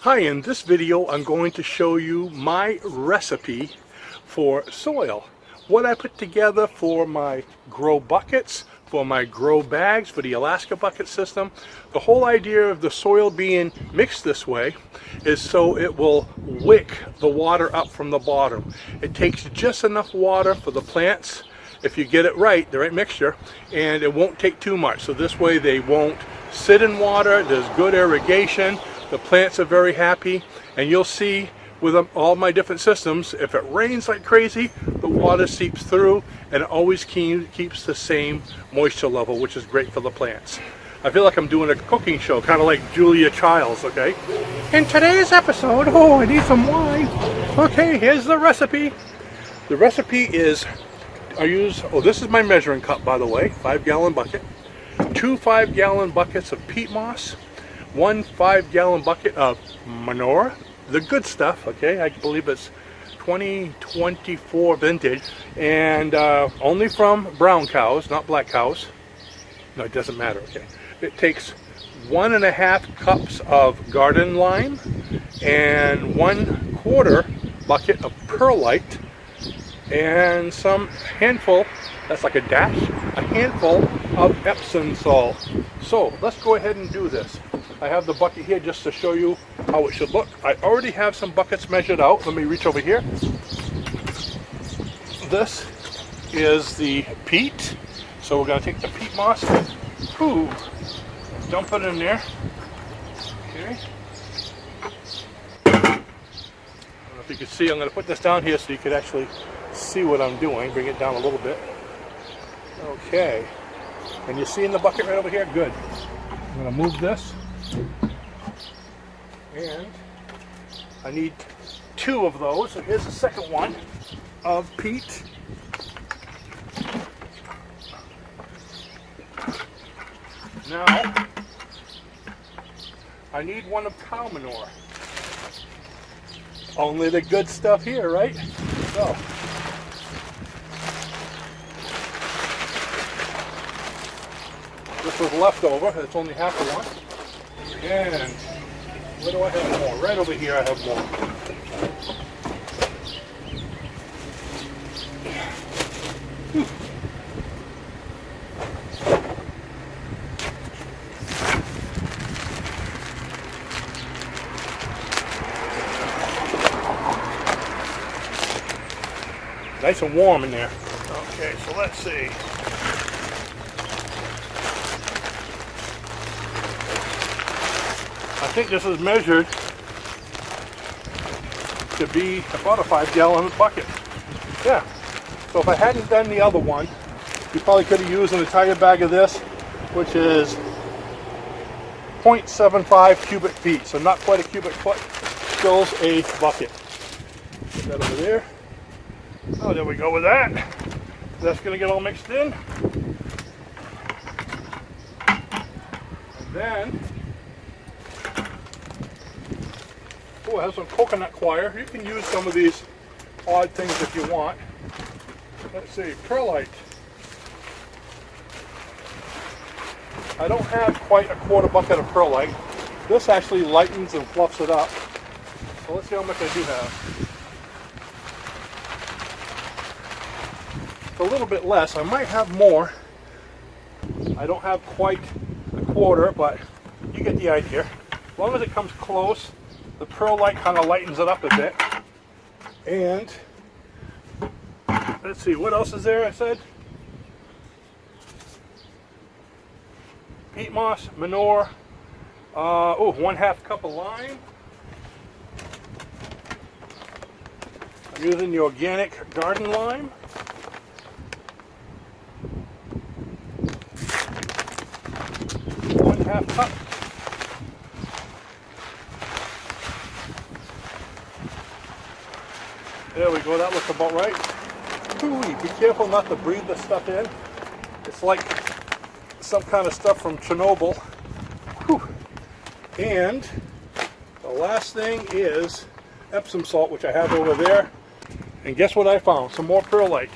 Hi, in this video I'm going to show you my recipe for soil. What I put together for my grow buckets, for my grow bags, for the Alaska bucket system. The whole idea of the soil being mixed this way is so it will wick the water up from the bottom. It takes just enough water for the plants, if you get it right, the right mixture, and it won't take too much. So this way they won't sit in water, there's good irrigation. The plants are very happy, and you'll see with all my different systems, if it rains like crazy, the water seeps through and it always keeps the same moisture level, which is great for the plants. I feel like I'm doing a cooking show, kind of like Julia Childs, okay? In today's episode, oh, I need some wine. Okay, here's the recipe. The recipe is, this is my measuring cup, by the way, 5-gallon bucket. 2 5-gallon buckets of peat moss. 1 5-gallon bucket of manure, the good stuff, okay? I believe it's 2024 vintage, and only from brown cows, not black cows. No, it doesn't matter, okay? It takes 1.5 cups of garden lime and 1/4 bucket of perlite and some handful, that's like a dash, a handful of Epsom salt. So let's go ahead and do this. I have the bucket here just to show you how it should look. I already have some buckets measured out. Let me reach over here. This is the peat. So we're going to take the peat moss, dump it in there. Okay. I don't know if you can see, I'm going to put this down here so you can actually see what I'm doing. Bring it down a little bit. Okay. And you see in the bucket right over here? Good. I'm going to move this. And I need 2 of those. So here's the second one of peat. Now, I need 1 of cow manure. Only the good stuff here, right? So, this was leftover. It's only half of one. And where do I have more? Right over here I have more. Nice and warm in there. Okay, so let's see. I think this is measured to be about a 5-gallon bucket. Yeah. So if I hadn't done the other one, you probably could have used an entire bag of this, which is 0.75 cubic feet. So not quite a cubic foot. Fills a bucket. Put that over there. Oh, there we go with that. That's going to get all mixed in. And then, oh, I have some coconut coir. You can use some of these odd things if you want. Let's see, perlite. I don't have quite a 1/4 bucket of perlite. This actually lightens and fluffs it up. So let's see how much I do have. It's a little bit less. I might have more. I don't have quite a 1/4, but you get the idea. As long as it comes close, the perlite kind of lightens it up a bit. And let's see, what else is there? I said peat moss, manure, 1/2 cup of lime. I'm using the organic garden lime. Half cup. There we go, that looks about right. Ooh, be careful not to breathe this stuff in. It's like some kind of stuff from Chernobyl. Whew. And the last thing is Epsom salt, which I have over there. And guess what I found? Some more perlite.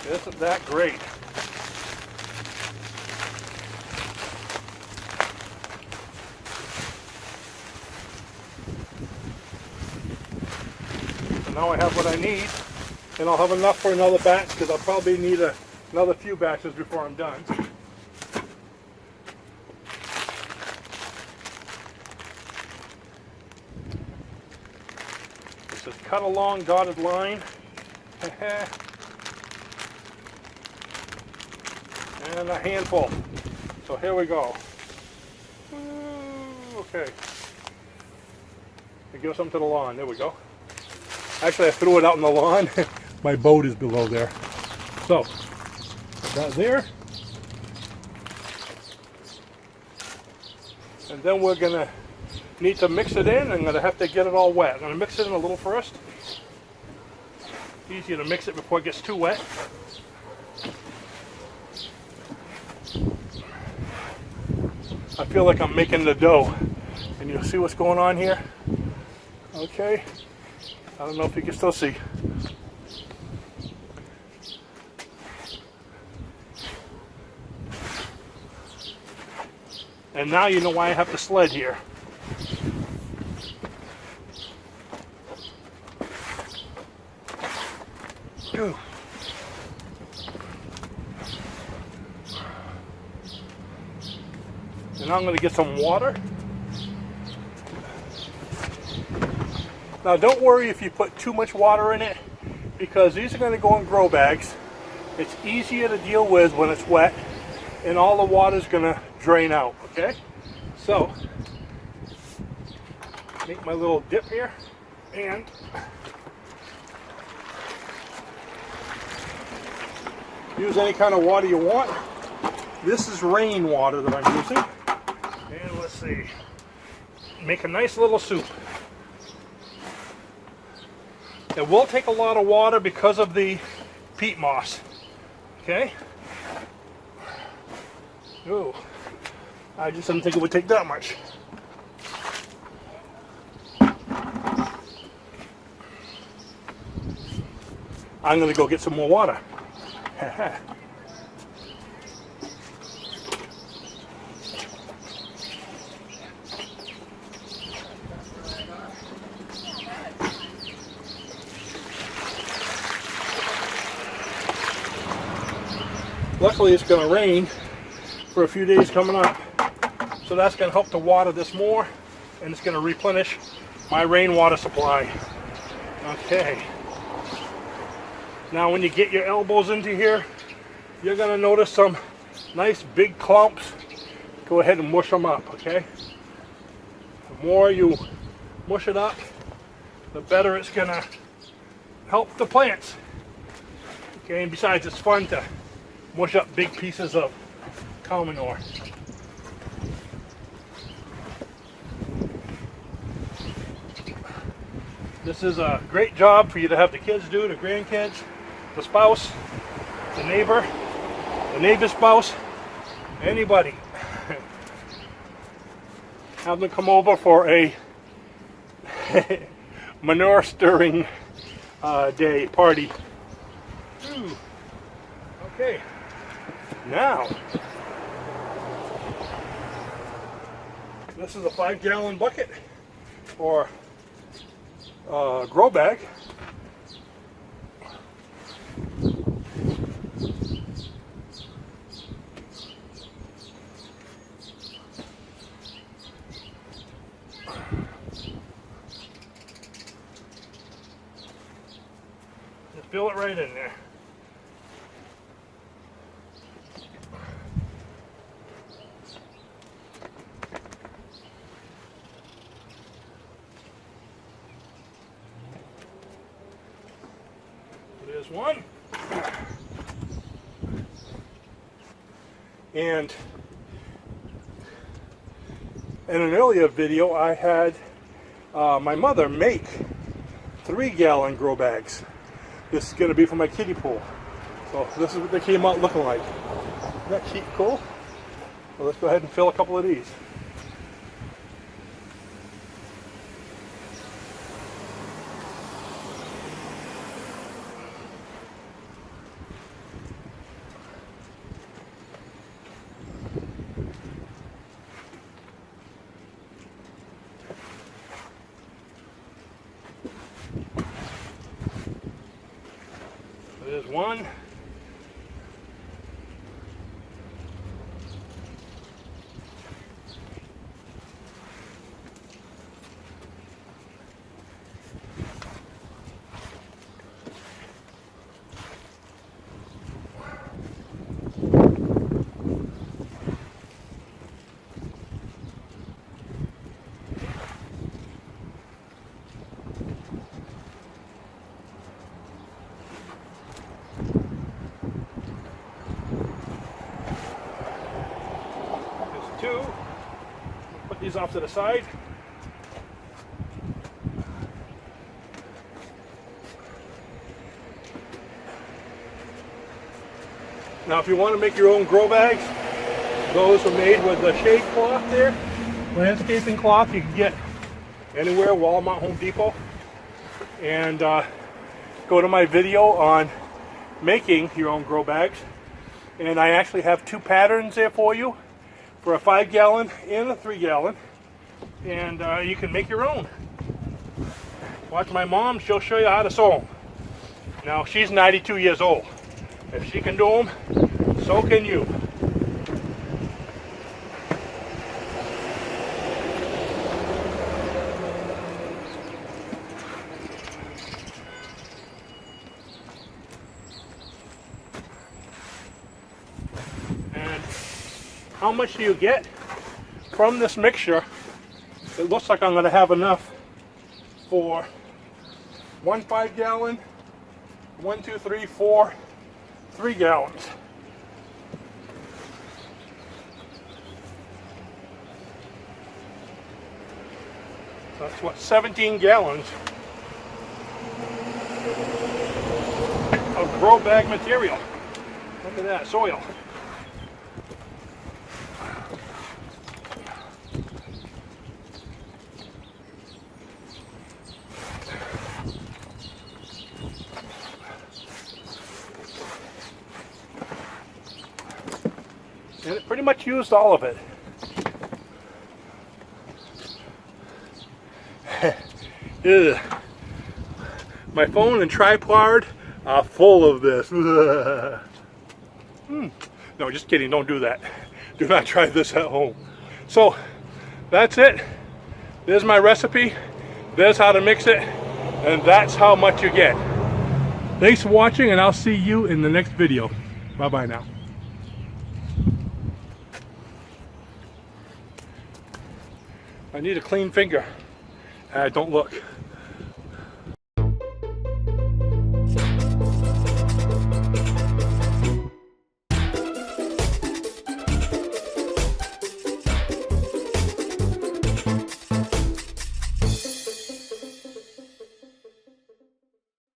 Isn't that great? So now I have what I need, and I'll have enough for another batch because I'll probably need another few batches before I'm done. This is cut a long dotted line. And a handful. So here we go. Okay. I give some to the lawn. There we go. Actually, I threw it out in the lawn. My boat is below there. So, that there. And then we're going to need to mix it in. I'm going to have to get it all wet. I'm going to mix it in a little first. Easier to mix it before it gets too wet. I feel like I'm making the dough. And you'll see what's going on here. Okay. I don't know if you can still see. And now you know why I have the sled here. And now I'm going to get some water. Now don't worry if you put too much water in it, because these are going to go in grow bags. It's easier to deal with when it's wet, and all the water is going to drain out, okay? So, make my little dip here, and use any kind of water you want. This is rain water that I'm using. And let's see, make a nice little soup. It will take a lot of water because of the peat moss. Okay? Ooh, I just didn't think it would take that much. I'm going to go get some more water. Luckily it's going to rain for a few days coming up, so that's going to help to water this more, and it's going to replenish my rainwater supply. Okay, now when you get your elbows into here, you're going to notice some nice big clumps. Go ahead and mush them up, okay? The more you mush it up, the better it's going to help the plants. Okay, and besides, it's fun to mush up big pieces of cow manure. This is a great job for you to have the kids do, the grandkids, the spouse, the neighbor's spouse, anybody. Have them come over for a manure stirring day party. Okay. Now, this is a 5-gallon bucket or grow bag. Just fill it right in there. There's one. And in an earlier video, I had my mother make 3-gallon grow bags. This is going to be for my kiddie pool. So this is what they came out looking like. Isn't that cheap cool? So let's go ahead and fill a couple of these. There's one. Two. Put these off to the side. Now if you want to make your own grow bags, those are made with the shade cloth there, landscaping cloth you can get anywhere, Walmart, Home Depot. And go to my video on making your own grow bags. And I actually have two patterns there for you, for a 5-gallon and a 3-gallon, and you can make your own. Watch my mom, she'll show you how to sew them. Now she's 92 years old. If she can do them, so can you. And how much do you get from this mixture? It looks like I'm going to have enough for 1 5-gallon, 1, 2, 3, 4, 3 gallons. That's what, 17 gallons of grow bag material. Look at that, soil. And it pretty much used all of it. Ugh. My phone and tripod are full of this. No, just kidding, don't do that. Do not try this at home. So, that's it. There's my recipe. There's how to mix it. And that's how much you get. Thanks for watching, and I'll see you in the next video. Bye-bye now. I need a clean finger. Don't look.